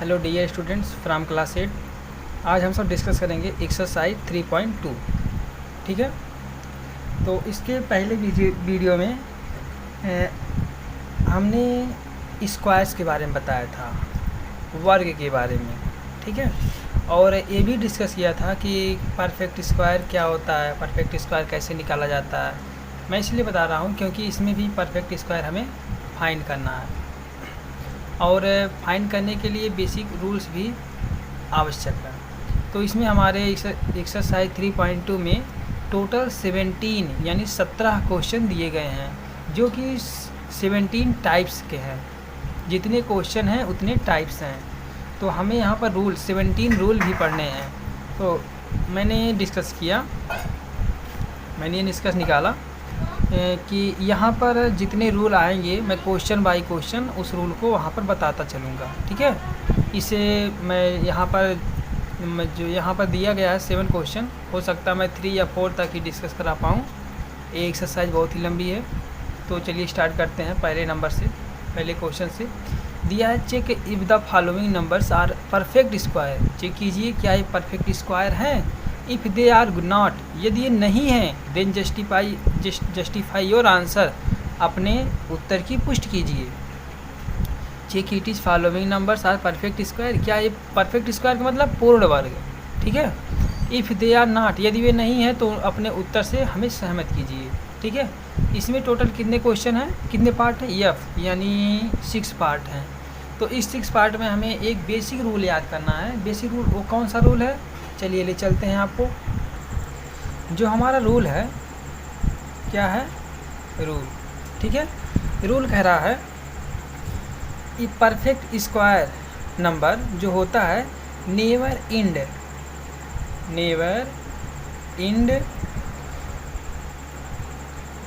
Hello dear students from class 8। आज हम सब डिस्कस करेंगे एक्सरसाइज 3.2। ठीक है, तो इसके पहले वीडियो में हमने स्क्वायर्स के बारे में बताया था, वर्ग के बारे में। ठीक है, और ये भी डिस्कस किया था कि परफेक्ट स्क्वायर क्या होता है, परफेक्ट स्क्वायर कैसे निकाला जाता है। मैं इसलिए बता रहा हूँ क्योंकि इसमें भी परफेक्ट स्क्वायर हमें फाइंड करना है, और फाइंड करने के लिए बेसिक रूल्स भी आवश्यक है। तो इसमें हमारे एक्सरसाइज 3.2 में टोटल 17 यानी 17 क्वेश्चन दिए गए हैं, जो कि 17 टाइप्स के हैं। जितने क्वेश्चन हैं उतने टाइप्स हैं। तो हमें यहाँ पर 17 रूल भी पढ़ने हैं। तो मैंने डिस्कस किया, मैंने ये निष्कर्ष निकाला कि यहाँ पर जितने रूल आएंगे मैं क्वेश्चन बाय क्वेश्चन उस रूल को वहाँ पर बताता चलूँगा। ठीक है, इसे मैं यहाँ पर जो यहाँ पर दिया गया है 7 क्वेश्चन, हो सकता है मैं 3 या 4 तक ही डिस्कस करा पाऊँ। ये एक्सरसाइज बहुत ही लंबी है। तो चलिए स्टार्ट करते हैं पहले नंबर से, पहले क्वेश्चन से। दिया है check if the following numbers are perfect square. Check कीजिए क्या ये परफेक्ट स्क्वायर हैं। इफ़ दे आर नॉट, यदि ये नहीं है, देन जस्टिफाई योर आंसर, अपने उत्तर की पुष्टि कीजिए। Check it is following numbers are perfect square, क्या ये परफेक्ट स्क्वायर का मतलब पूर्ण वर्ग। ठीक है, इफ़ दे आर नॉट, यदि वे नहीं है तो अपने उत्तर से हमें सहमत कीजिए। ठीक है, इसमें टोटल कितने क्वेश्चन हैं, कितने पार्ट हैं, एफ यानी 6 पार्ट हैं। तो इस 6 पार्ट में हमें एक बेसिक रूल याद करना है। बेसिक रूल वो कौन सा रूल है, चलिए ले चलते हैं आपको। जो हमारा रूल है, क्या है रूल। ठीक है, रूल कह रहा है कि परफेक्ट स्क्वायर नंबर जो होता है नेवर इंड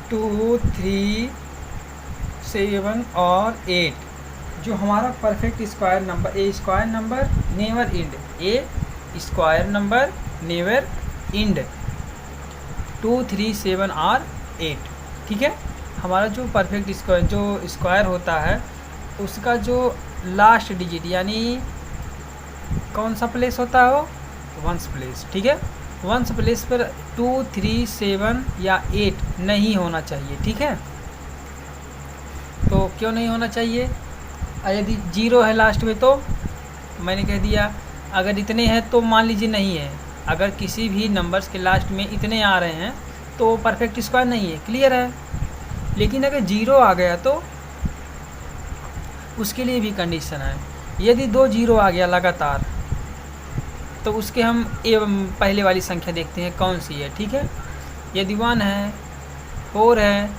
2, 3, 7 और 8। जो हमारा परफेक्ट स्क्वायर नंबर, ए स्क्वायर नंबर नेवर इंड, ए स्क्वायर नंबर नेवर इंड 2, 3, 7 और 8। ठीक है, हमारा जो परफेक्ट स्क्वायर जो स्क्वायर होता है उसका जो लास्ट डिजिट यानी कौन सा प्लेस होता है, वो वंस प्लेस। ठीक है, वंस प्लेस पर 2, 3, 7 या 8 नहीं होना चाहिए। ठीक है, तो क्यों नहीं होना चाहिए। यदि 0 है लास्ट में तो मैंने कह दिया, अगर इतने हैं तो मान लीजिए नहीं है। अगर किसी भी नंबर्स के लास्ट में इतने आ रहे हैं तो परफेक्ट स्क्वायर नहीं है, क्लियर है। लेकिन अगर 0 आ गया तो उसके लिए भी कंडीशन है। यदि 2 0 आ गया लगातार तो उसके हम पहले वाली संख्या देखते हैं कौन सी है। ठीक है, यदि 1 है, 4 है,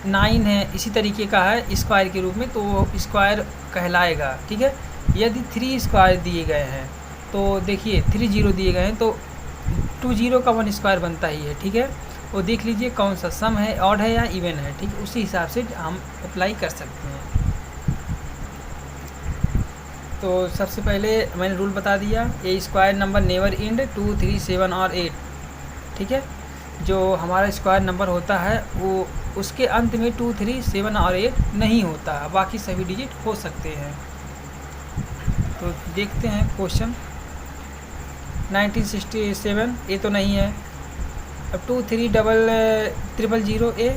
9 है, इसी तरीके का है स्क्वायर के रूप में, तो वो स्क्वायर कहलाएगा। ठीक है, यदि 3 स्क्वायर दिए गए हैं तो देखिए 3 0 दिए गए हैं तो 2 0 का 1 स्क्वायर बनता ही है। ठीक है, वो देख लीजिए कौन सा सम है, ऑड है या इवन है। ठीक है, उसी हिसाब से हम अप्लाई कर सकते हैं। तो सबसे पहले मैंने रूल बता दिया, ए स्क्वायर नंबर नेवर इंड 2, 3, 7 और 8। ठीक है, जो हमारा स्क्वायर नंबर होता है वो उसके अंत में 2, 3, 7 और 8 नहीं होता है, बाकी सभी डिजिट हो सकते हैं। तो देखते हैं क्वेश्चन 1967, ये तो नहीं है। अब 2, 3, 000 ए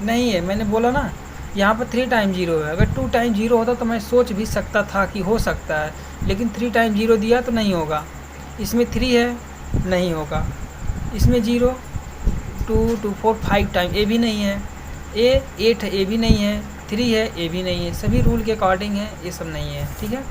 नहीं है। मैंने बोला ना यहाँ पर 3 टाइम 0 है। अगर 2 टाइम 0 होता तो मैं सोच भी सकता था कि हो सकता है, लेकिन 3 टाइम 0 दिया तो नहीं होगा। इसमें 3 है, नहीं होगा। इसमें 0, 2, 2, 4, 5 टाइम, ए भी नहीं है। 8 है, ए भी नहीं है। 3 है, ए भी नहीं है। सभी रूल के अकॉर्डिंग है, ये सब नहीं है। ठीक है,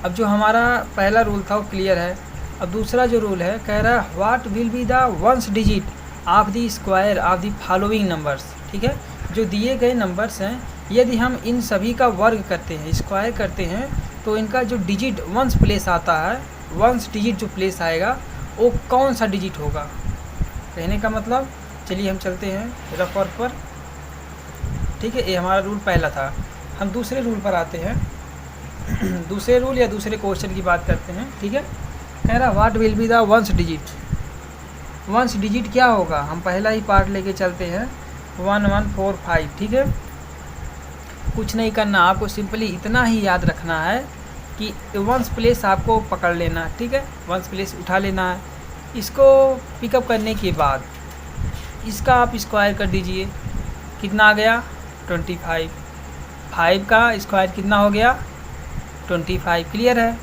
अब जो हमारा पहला रूल था वो क्लियर है। अब दूसरा जो रूल है कह रहा है what will be the ones digit of the square of the following numbers. ठीक है, जो दिए गए नंबर्स हैं, यदि हम इन सभी का वर्ग करते हैं, स्क्वायर करते हैं, तो इनका जो डिजिट वंस प्लेस आता है, वंस डिजिट जो प्लेस आएगा वो कौन सा डिजिट होगा। कहने का मतलब, चलिए हम चलते हैं रफ वर्क पर। ठीक है, ये हमारा रूल पहला था। हम दूसरे रूल पर आते हैं। दूसरे रूल या दूसरे क्वेश्चन की बात करते हैं। ठीक है, कह रहा what will be the ones digit. Ones digit क्या होगा, हम पहला ही पार्ट लेके चलते हैं 1, 1, 4, 5। ठीक है, कुछ नहीं करना, आपको सिंपली इतना ही याद रखना है कि वंस प्लेस आपको पकड़ लेना, ठीक है, वंस प्लेस उठा लेना है। इसको पिकअप करने के बाद इसका आप स्क्वायर कर दीजिए, कितना आ गया 25। 5 का स्क्वायर कितना हो गया 25, क्लियर है।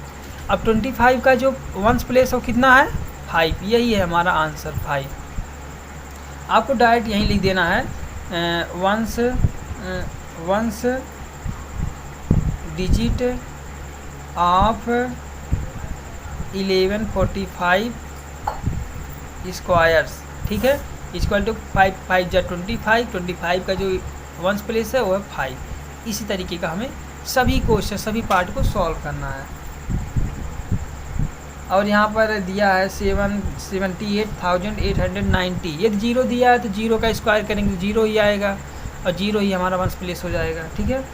अब 25 का जो वंस प्लेस हो कितना है 5, यही है हमारा आंसर 5। आपको डायरेक्ट यहीं लिख देना है वंस डिजिट ऑफ 1145 स्क्वायर्स, ठीक है, इक्वल टू 5 5 जा 25, 25 का जो वंस प्लेस है वो है 5। इसी तरीके का हमें सभी क्वेश्चन सभी पार्ट को सॉल्व करना है। और यहाँ पर दिया है 78,890, यदि जीरो दिया है तो जीरो का स्क्वायर करेंगे तो जीरो ही आएगा और जीरो ही हमारा वंस प्लेस हो जाएगा, ठीक है।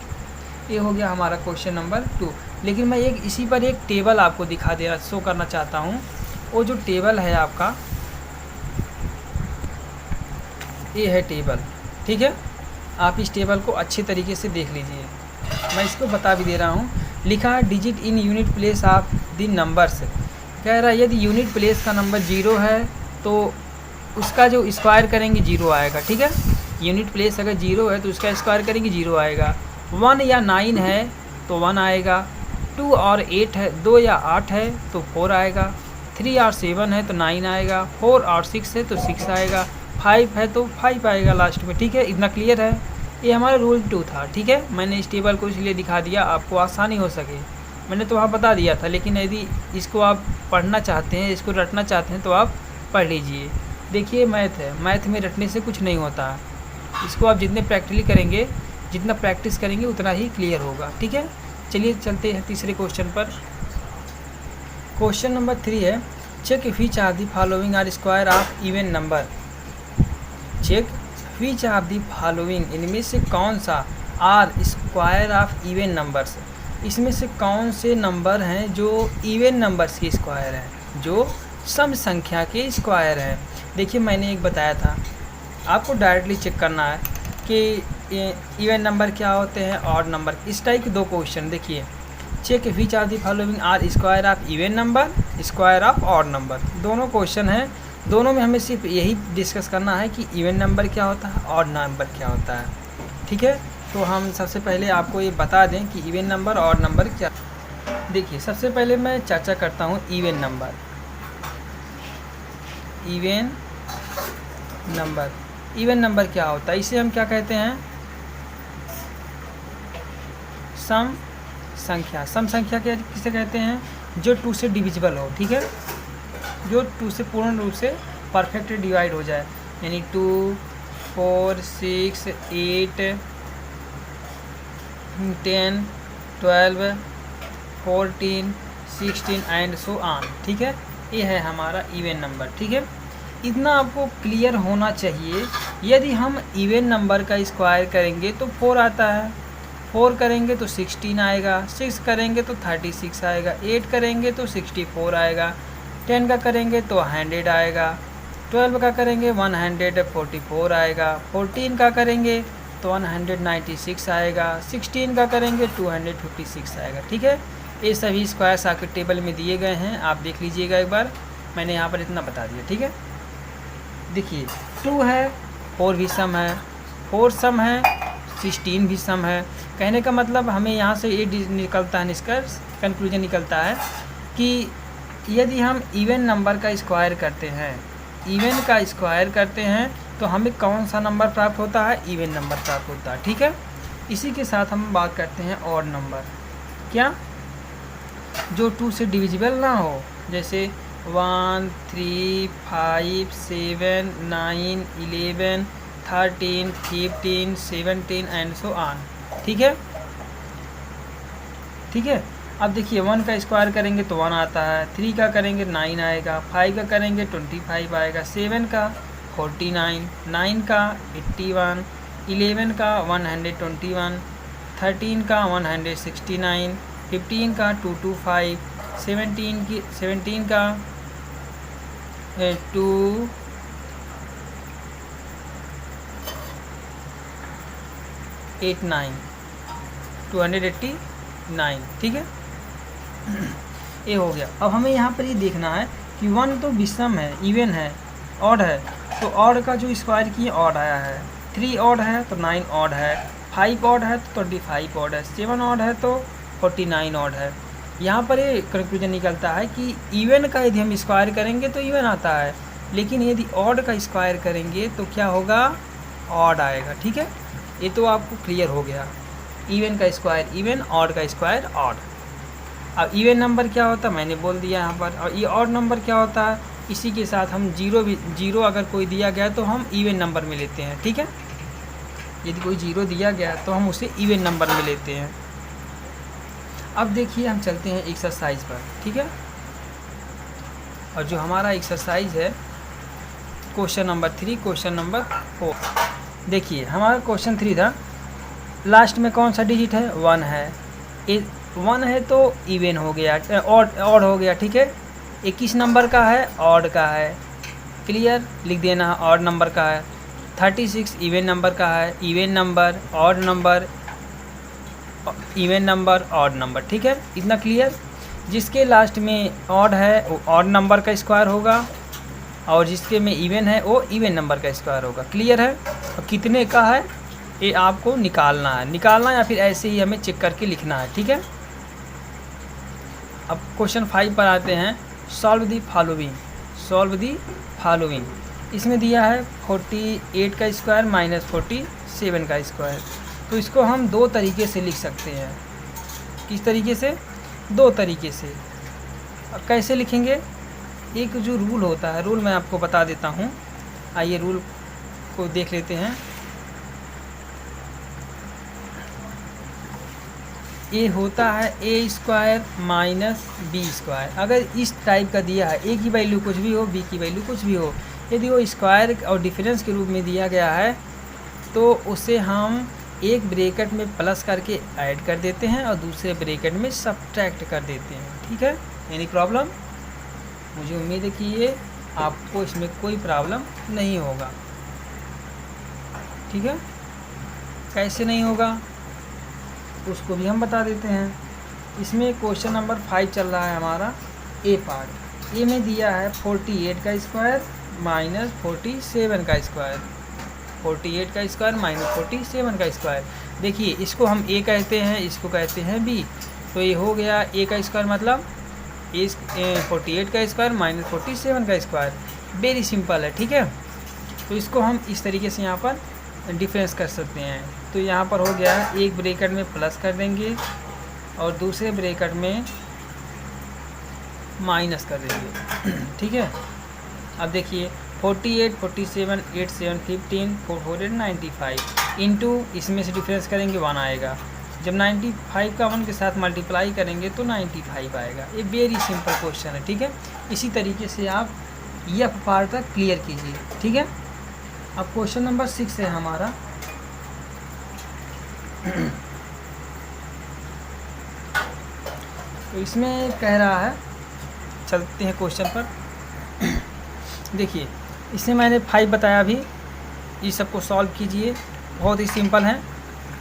ये हो गया हमारा क्वेश्चन नंबर 2। लेकिन मैं इसी पर एक टेबल आपको दिखा देना शो करना चाहता हूँ। वो जो टेबल है आपका, ये है टेबल, ठीक है। आप इस टेबल को अच्छे तरीके से देख लीजिए, मैं इसको बता भी दे रहा हूँ। लिखा है digit in unit place of the numbers, कह रहा है यदि यूनिट प्लेस का नंबर 0 है तो उसका जो स्क्वायर करेंगे 0 आएगा, ठीक है। यूनिट प्लेस अगर 0 है तो उसका स्क्वायर करेंगे 0 आएगा। 1 या 9 है तो 1 आएगा। 2 और 8 है, 2 या 8 है तो 4 आएगा। 3 और 7 है तो 9 आएगा। 4 और 6 है तो 6 आएगा। 5 है तो 5 आएगा लास्ट में, ठीक है। इतना क्लियर है। ये हमारा रूल 2 था, ठीक है। मैंने इस टेबल को इसलिए दिखा दिया आपको आसानी हो सके, मैंने तो वहाँ बता दिया था। लेकिन यदि इसको आप पढ़ना चाहते हैं, इसको रटना चाहते हैं तो आप पढ़ लीजिए। देखिए मैथ है, मैथ में रटने से कुछ नहीं होता है। इसको आप जितने प्रैक्टिकली करेंगे, जितना प्रैक्टिस करेंगे उतना ही क्लियर होगा, ठीक है। चलिए चलते हैं तीसरे क्वेश्चन पर। क्वेश्चन नंबर 3 है check which of the following are square of even number. Check which of the following, इनमें से कौन सा are square of even numbers, इसमें से कौन से नंबर हैं जो इवन नंबर्स के स्क्वायर हैं, जो सम संख्या के स्क्वायर हैं। देखिए मैंने एक बताया था, आपको डायरेक्टली चेक करना है कि इवन नंबर क्या होते हैं, ऑड नंबर। इस टाइप के 2 क्वेश्चन देखिए। Check which of the following are square of even number, square of odd number, दोनों क्वेश्चन हैं। दोनों में हमें सिर्फ यही डिस्कस करना है कि इवन नंबर क्या होता है, ऑड नंबर क्या होता है, ठीक है। तो हम सबसे पहले आपको ये बता दें कि इवन नंबर ऑड नंबर क्या। देखिए सबसे पहले मैं चर्चा करता हूँ even number. Even number, even number क्या होता है, इसे हम क्या कहते हैं, सम संख्या। सम संख्या क्या किसे कहते हैं, जो 2 से डिविजिबल हो, ठीक है, जो 2 से पूर्ण रूप से परफेक्ट डिवाइड हो जाए, यानी 2, 4, 6, 8, 10, 12, 14, 16 एंड सो ऑन, ठीक है। ये है हमारा इवन नंबर, ठीक है। इतना आपको क्लियर होना चाहिए। यदि हम इवन नंबर का स्क्वायर करेंगे तो 4 आता है, 4 करेंगे तो 16 आएगा, 6 करेंगे तो 36 आएगा, 8 करेंगे तो 64 आएगा, 10 का करेंगे तो 100 आएगा, 12 का करेंगे 144 आएगा, 14 का करेंगे तो 196 आएगा, 16 का करेंगे 256 आएगा, ठीक है। ये सभी स्क्वायर्स आपके टेबल में दिए गए हैं, आप देख लीजिएगा एक बार। मैंने यहाँ पर इतना बता दिया, ठीक है। देखिए 2 है, 4 भी सम है, 4 सम है, 16 भी सम है। कहने का मतलब हमें यहाँ से ये निकलता है, निष्कर्ष कंक्लूजन निकलता है कि यदि हम इवन नंबर का स्क्वायर करते हैं, इवन का स्क्वायर करते हैं तो हमें कौन सा नंबर प्राप्त होता है, इवन नंबर प्राप्त होता है, ठीक है। इसी के साथ हम बात करते हैं ऑड नंबर। क्या, जो 2 से डिविजिबल ना हो, जैसे 1, 3, 5, 7, 9, 11, 13, 15, 17 एंड सो ऑन, ठीक है, ठीक है। अब देखिए 1 का स्क्वायर करेंगे तो 1 आता है, 3 का करेंगे 9 आएगा, 5 का करेंगे 25 आएगा, 7 का 49, 9 का 81, 11 का 121, 13 का 169, 15 का 225, 17 का 289, 289, ठीक है। ये हो गया। अब हमें यहाँ पर ये देखना है कि 1 तो विषम है, इवन है, ऑड है, तो ऑड का जो स्क्वायर किए ऑड आया है, 3 ऑड है तो 9 ऑड है, 5 ऑड है तो 25 ऑड है, 7 ऑड है तो 49 ऑड है। यहाँ पर ये कंक्लूजन निकलता है कि इवन का यदि हम स्क्वायर करेंगे तो इवन आता है, लेकिन यदि ऑड का स्क्वायर करेंगे तो क्या होगा, ऑड आएगा, ठीक है। ये तो आपको क्लियर हो गया, इवन का स्क्वायर इवन, ऑड का स्क्वायर ऑड। अब इवन नंबर क्या होता है मैंने बोल दिया यहाँ पर, और ये ऑड नंबर क्या होता है, इसी के साथ हम जीरो अगर कोई दिया गया तो हम इवन नंबर में लेते हैं, ठीक है। यदि कोई जीरो दिया गया तो हम उसे इवन नंबर में लेते हैं। अब देखिए हम चलते हैं एक्सरसाइज पर, ठीक है। और जो हमारा एक्सरसाइज है क्वेश्चन नंबर 3, क्वेश्चन नंबर 4, देखिए हमारा क्वेश्चन 3 था, लास्ट में कौन सा डिजिट है, 1 है, 1 है तो इवन हो गया, ऑड हो गया, ठीक है। 21 नंबर का है, ऑड का है, क्लियर, लिख देना, ऑड नंबर का है। 36 इवन नंबर का है, even number, odd number, even number, odd number, ठीक है, इतना क्लियर। जिसके लास्ट में ऑड है वो ऑड नंबर का स्क्वायर होगा, और जिसके में इवन है वो इवन नंबर का स्क्वायर होगा, क्लियर है। और कितने का है ये आपको निकालना या फिर ऐसे ही हमें चेक करके लिखना है, ठीक है। अब क्वेश्चन 5 पर आते हैं, सॉल्व दी फॉलोइंग। इसमें दिया है 48 का स्क्वायर माइनस 47 का स्क्वायर, तो इसको हम 2 तरीके से लिख सकते हैं। किस तरीके से, 2 तरीके से। अब कैसे लिखेंगे, एक जो रूल होता है, रूल मैं आपको बता देता हूँ, आइए रूल को देख लेते हैं। ये होता है ए स्क्वायर माइनस बी स्क्वायर। अगर इस टाइप का दिया है, ए की वैल्यू कुछ भी हो, बी की वैल्यू कुछ भी हो, यदि वो स्क्वायर और डिफरेंस के रूप में दिया गया है तो उसे हम एक ब्रैकेट में प्लस करके ऐड कर देते हैं और दूसरे ब्रैकेट में सब्ट्रैक्ट कर देते हैं, ठीक है। एनी प्रॉब्लम, मुझे उम्मीद है कि ये आपको इसमें कोई प्रॉब्लम नहीं होगा, ठीक है। कैसे नहीं होगा उसको भी हम बता देते हैं। इसमें क्वेश्चन नंबर 5 चल रहा है हमारा, ए पार्ट। ए में दिया है 48 का स्क्वायर माइनस 47 का स्क्वायर, 48 का स्क्वायर माइनस 47 का स्क्वायर। देखिए इसको हम ए कहते हैं, इसको कहते हैं बी, तो ये हो गया ए का स्क्वायर मतलब 48 का स्क्वायर माइनस 47 का स्क्वायर। वेरी सिंपल है, ठीक है। तो इसको हम इस तरीके से यहाँ पर डिफरेंस कर सकते हैं। तो यहाँ पर हो गया, एक ब्रैकेट में प्लस कर देंगे और दूसरे ब्रैकेट में माइनस कर देंगे, ठीक है। अब देखिए 48, 47, 8, 7, 15, 4, 495 इंटू इसमें से डिफरेंस करेंगे 1 आएगा। जब 95 का 1 के साथ मल्टीप्लाई करेंगे तो 95 आएगा। ये वेरी सिंपल क्वेश्चन है, ठीक है। इसी तरीके से आप ये पार्ट तक क्लियर कीजिए, ठीक है। अब क्वेश्चन नंबर 6 है हमारा, तो इसमें कह रहा है, चलते हैं क्वेश्चन पर। देखिए इसमें मैंने 5 बताया अभी, इस सबको सॉल्व कीजिए, बहुत ही सिंपल है।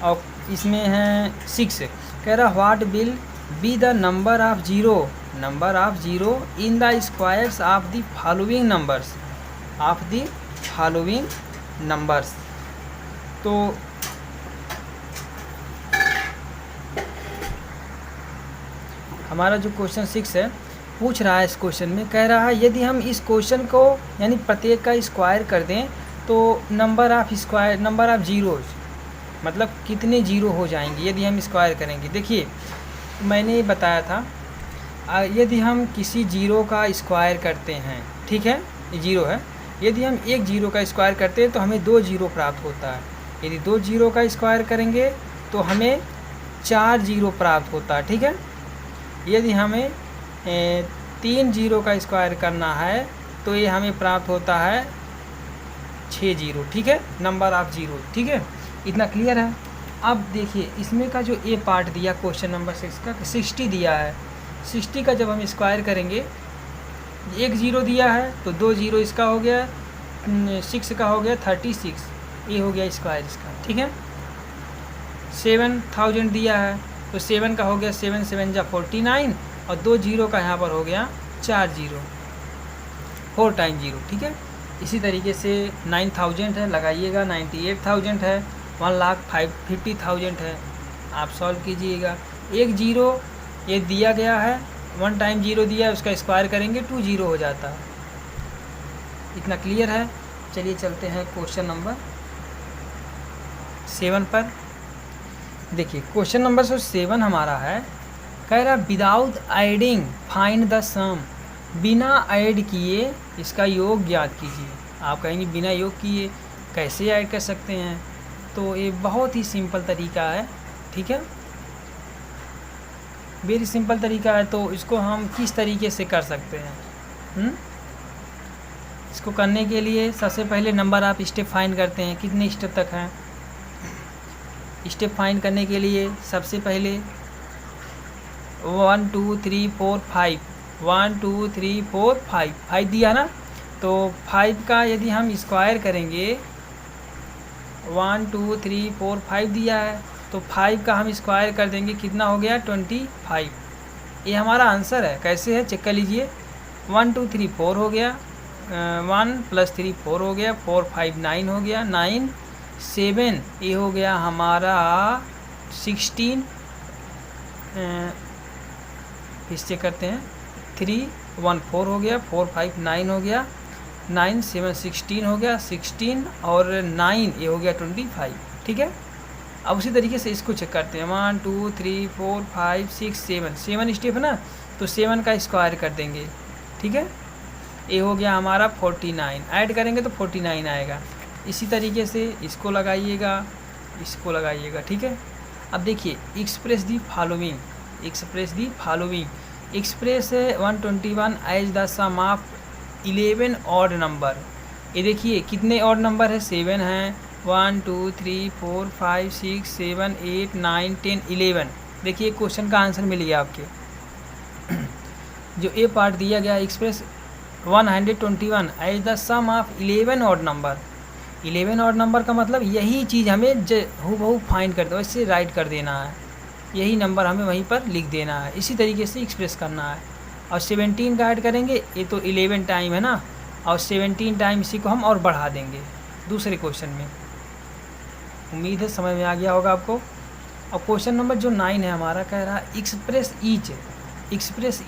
और इसमें है 6, कह रहा what will be the number of zero in the squares of the following numbers. तो हमारा जो क्वेश्चन 6 है पूछ रहा है, इस क्वेश्चन में कह रहा है यदि हम इस क्वेश्चन को यानी प्रत्येक का स्क्वायर कर दें तो नंबर ऑफ जीरोज मतलब कितने जीरो हो जाएंगे यदि हम स्क्वायर करेंगे। देखिए मैंने बताया था यदि हम किसी जीरो का स्क्वायर करते हैं, ठीक है, ये जीरो है, यदि हम एक जीरो का स्क्वायर करते हैं तो हमें 2 जीरो प्राप्त होता है। यदि 2 जीरो का स्क्वायर करेंगे तो हमें 4 जीरो प्राप्त होता है, ठीक है। यदि हमें 3 जीरो का स्क्वायर करना है तो ये हमें प्राप्त होता है 6 जीरो, ठीक है, नंबर ऑफ जीरो, ठीक है। इतना क्लियर है। अब देखिए इसमें का जो ए पार्ट दिया क्वेश्चन नंबर 6 का 60 दिया है, 60 का जब हम स्क्वायर करेंगे, एक जीरो दिया है तो 2 जीरो इसका हो गया, 6 का हो गया 36, ये हो गया स्क्वायर इसका, ठीक है। 7000 दिया है, तो 7 का हो गया 7 7 जा 49 और 2 जीरो का यहाँ पर हो गया 4 जीरो, 4 टाइम जीरो। ठीक है, इसी तरीके से 9000 है, लगाइएगा। 98,000 है, 1,50,000 है, आप सॉल्व कीजिएगा। एक जीरो ये दिया गया है, 1 टाइम जीरो दिया है, उसका स्क्वायर करेंगे 2 जीरो हो जाता है। इतना क्लियर है। चलिए चलते हैं क्वेश्चन नंबर 7 पर। देखिए क्वेश्चन नंबर 7 हमारा है, कह रहा विदाउट एडिंग फाइंड द सम, बिना ऐड किए इसका योग ज्ञात कीजिए। आप कहेंगे बिना योग किए कैसे ऐड कर सकते हैं, तो ये बहुत ही सिंपल तरीका है। ठीक है, वेरी सिंपल तरीका है। तो इसको हम किस तरीके से कर सकते हैं? इसको करने के लिए सबसे पहले नंबर आप स्टेप फाइंड करते हैं, कितने स्टेप तक हैं। स्टेप फाइंड करने के लिए सबसे पहले 1 2 3 4 5, 1 2 3 4 5, 5 दिया ना, तो 5 का यदि हम स्क्वायर करेंगे, 1 2 3 4 5 दिया है, तो 5 का हम स्क्वायर कर देंगे, कितना हो गया 25। ये हमारा आंसर है। कैसे है चेक कर लीजिए। 1 2 3 4 हो गया, 1 + 3 4 हो गया, 4 5 9 हो गया, 9 7 ये हो गया हमारा 16, फिर से करते हैं, 3 1 4 हो गया, 4 5 9 हो गया, 9 7 16 हो गया, 16 और 9 ये हो गया 25। ठीक है, अब उसी तरीके से इसको चेक करते हैं। 1 2 3 4 5 6 7 स्टेप है ना, तो 7 का स्क्वायर कर देंगे। ठीक है, ये हो गया हमारा 49, ऐड करेंगे तो 49 आएगा। इसी तरीके से इसको लगाइएगा, इसको लगाइएगा। ठीक है, अब देखिए express the following, express the following, express 121 as the sum of 11 odd number. ये देखिए कितने ऑड नंबर है, 7 हैं, 1 2 3 4 5 6 7 8 9 10 11। देखिए क्वेश्चन का आंसर मिल गया आपके। जो ए पार्ट दिया गया, express 121 as the sum of 11 odd number. 11 odd नंबर का मतलब यही चीज़ हमें हूबहू फाइंड कर दो, इससे राइट कर देना है, यही नंबर हमें वहीं पर लिख देना है। इसी तरीके से एक्सप्रेस करना है। और 17 का ऐड करेंगे, ये तो 11 टाइम है ना, और 17 टाइम इसी को हम और बढ़ा देंगे दूसरे क्वेश्चन में। उम्मीद है समझ में आ गया होगा आपको। और क्वेश्चन नंबर जो 9 है हमारा, कह रहा है express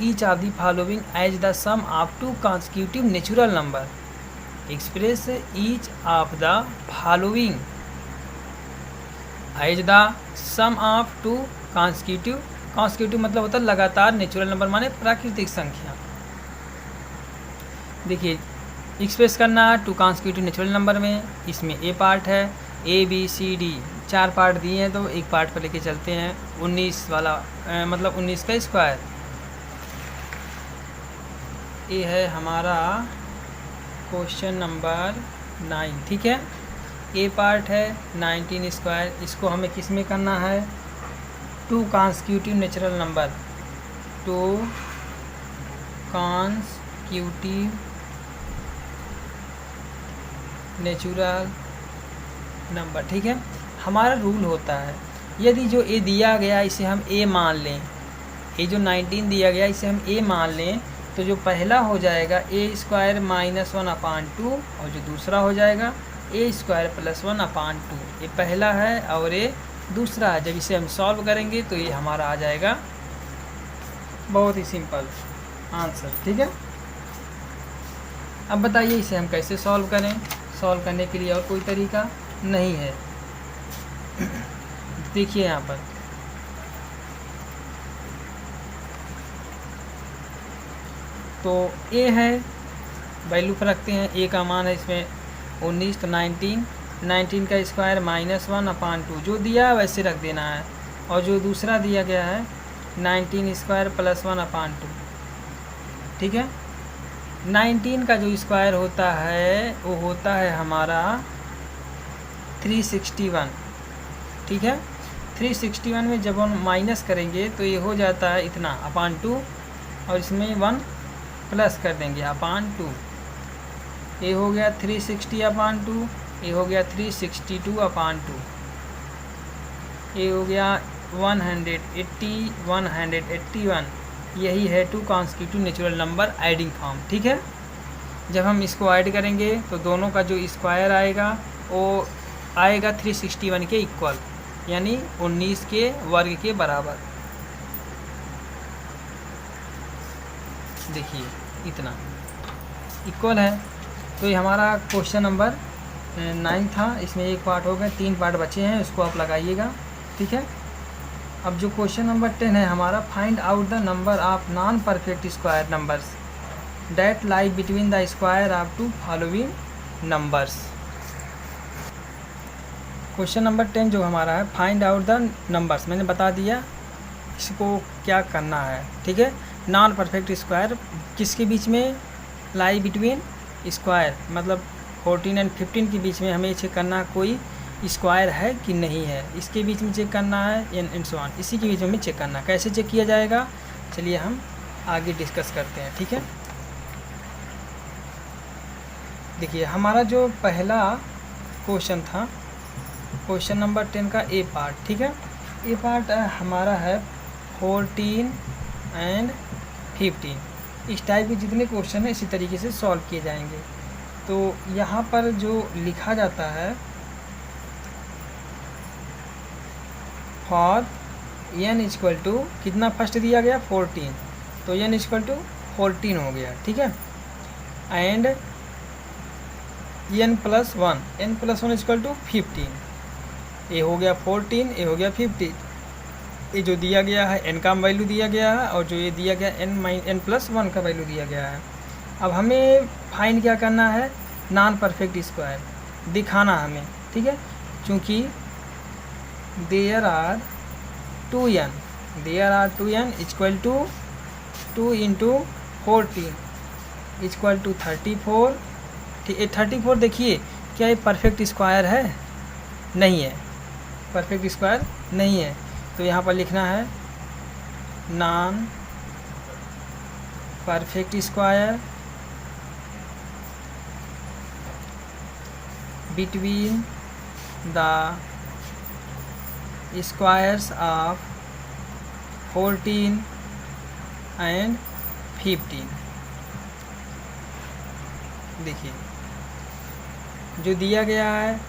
each of the following as the sum of 2 consecutive natural number. Express each of the following as the sum of 2 consecutive मतलब होता है लगातार, नेचुरल नंबर माने प्राकृतिक संख्या। देखिए एक्सप्रेस करना है 2 कॉन्सिक्यूटिव नेचुरल नंबर में। इसमें ए पार्ट है, A B C D 4 part दिए हैं, तो एक पार्ट पर लेके चलते हैं। 19 वाला मतलब 19 का स्क्वायर, ये है हमारा क्वेश्चन नंबर 9। ठीक है, ए पार्ट है 19 स्क्वायर, इसको हमें किस में करना है, 2 consecutive natural number, 2 consecutive natural number. ठीक है, हमारा रूल होता है यदि जो ए दिया गया इसे हम ए मान लें, ये जो 19 दिया गया इसे हम ए मान लें, तो जो पहला हो जाएगा a² -1/2 और जो दूसरा हो जाएगा a² + 1/2। ये पहला है और ये दूसरा है। जब इसे हम सॉल्व करेंगे तो ये हमारा आ जाएगा बहुत ही सिंपल आंसर। ठीक है, अब बताइए इसे हम कैसे सॉल्व करें। सॉल्व करने के लिए और कोई तरीका नहीं है। देखिए यहाँ पर तो ए है, वैल्यू पर रखते हैं, ए का मान है इसमें 19, तो 19 का स्क्वायर -1/2 जो दिया वैसे रख देना है। और जो दूसरा दिया गया है 19² + 1/2। ठीक है, 19 का जो स्क्वायर होता है वो होता है हमारा 361। ठीक है, 361 में जब हम माइनस करेंगे तो ये हो जाता है इतना /2 और इसमें 1 प्लस कर देंगे /2। ये हो गया 360/2, ये हो गया 362/2। ये हो गया 180 181, यही है 2 constitutive natural number adding form. ठीक है, जब हम इसको ऐड करेंगे तो दोनों का जो स्क्वायर आएगा वो आएगा 361 के इक्वल, यानी 19 के वर्ग के बराबर। देखिए इतना इक्वल है। तो ये हमारा क्वेश्चन नंबर 9 था, इसमें एक पार्ट हो गया, 3 पार्ट बचे हैं, उसको आप लगाइएगा। ठीक है, अब जो क्वेश्चन नंबर 10 है हमारा, find out the number of non perfect square numbers that lie between the square of 2 following numbers. Question number 10 जो हमारा है, फाइंड आउट द नंबर्स, मैंने बता दिया इसको क्या करना है। ठीक है, नॉन परफेक्ट स्क्वायर किसके बीच में, लाई बिटवीन स्क्वायर, मतलब 14 और 15 के बीच में हमें चेक करना कोई स्क्वायर है कि नहीं है, इसके बीच में चेक करना है एंड सो ऑन, इसी के बीच में हमें चेक करना। कैसे चेक किया जाएगा, चलिए हम आगे डिस्कस करते हैं। ठीक है, देखिए हमारा जो पहला क्वेश्चन था, क्वेश्चन नंबर 10 का ए पार्ट। ठीक है, ए पार्ट हमारा है 14 एंड 15। इस टाइप के जितने क्वेश्चन हैं इसी तरीके से सॉल्व किए जाएंगे। तो यहाँ पर जो लिखा जाता है, फॉर n इक्वल टू कितना फर्स्ट दिया गया 14, तो n इक्वल टू 14 हो गया। ठीक है, and n plus one equal to 15, ये हो गया 14, ये हो गया 15। ये जो दिया गया है n का वैल्यू दिया गया है, और जो ये दिया गया n प्लस 1 का वैल्यू दिया गया है। अब हमें फाइंड क्या करना है, नॉन परफेक्ट स्क्वायर दिखाना हमें। ठीक है, क्योंकि there are 2n equal to 2 into 14 equal to 34। ठीक है, 34 देखिए क्या ये परफेक्ट स्क्वायर है, नहीं है, परफेक्ट स्क्वायर नहीं है। तो यहाँ पर लिखना है non perfect square between the squares of 14 and 15। देखिए जो दिया गया है,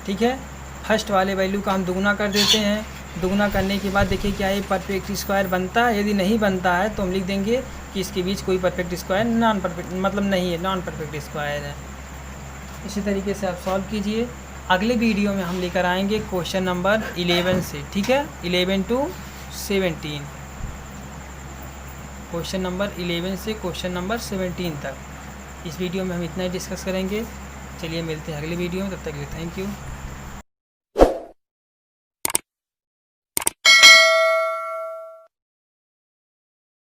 ठीक है, फर्स्ट वाले वैल्यू का हम दुगना कर देते हैं। दुगना करने के बाद देखिए क्या ये परफेक्ट स्क्वायर बनता है, यदि नहीं बनता है तो हम लिख देंगे कि इसके बीच कोई परफेक्ट स्क्वायर नॉन परफेक्ट मतलब नहीं है, नॉन परफेक्ट स्क्वायर है। इसी तरीके से आप सॉल्व कीजिए। अगले वीडियो में हम लेकर आएंगे क्वेश्चन नंबर 11 से। ठीक है, 11 टू 17, क्वेश्चन नंबर 11 से क्वेश्चन नंबर 17 तक। इस वीडियो में हम इतना ही डिस्कस करेंगे। चलिए मिलते हैं अगले वीडियो में, तब तक के लिए थैंक यू।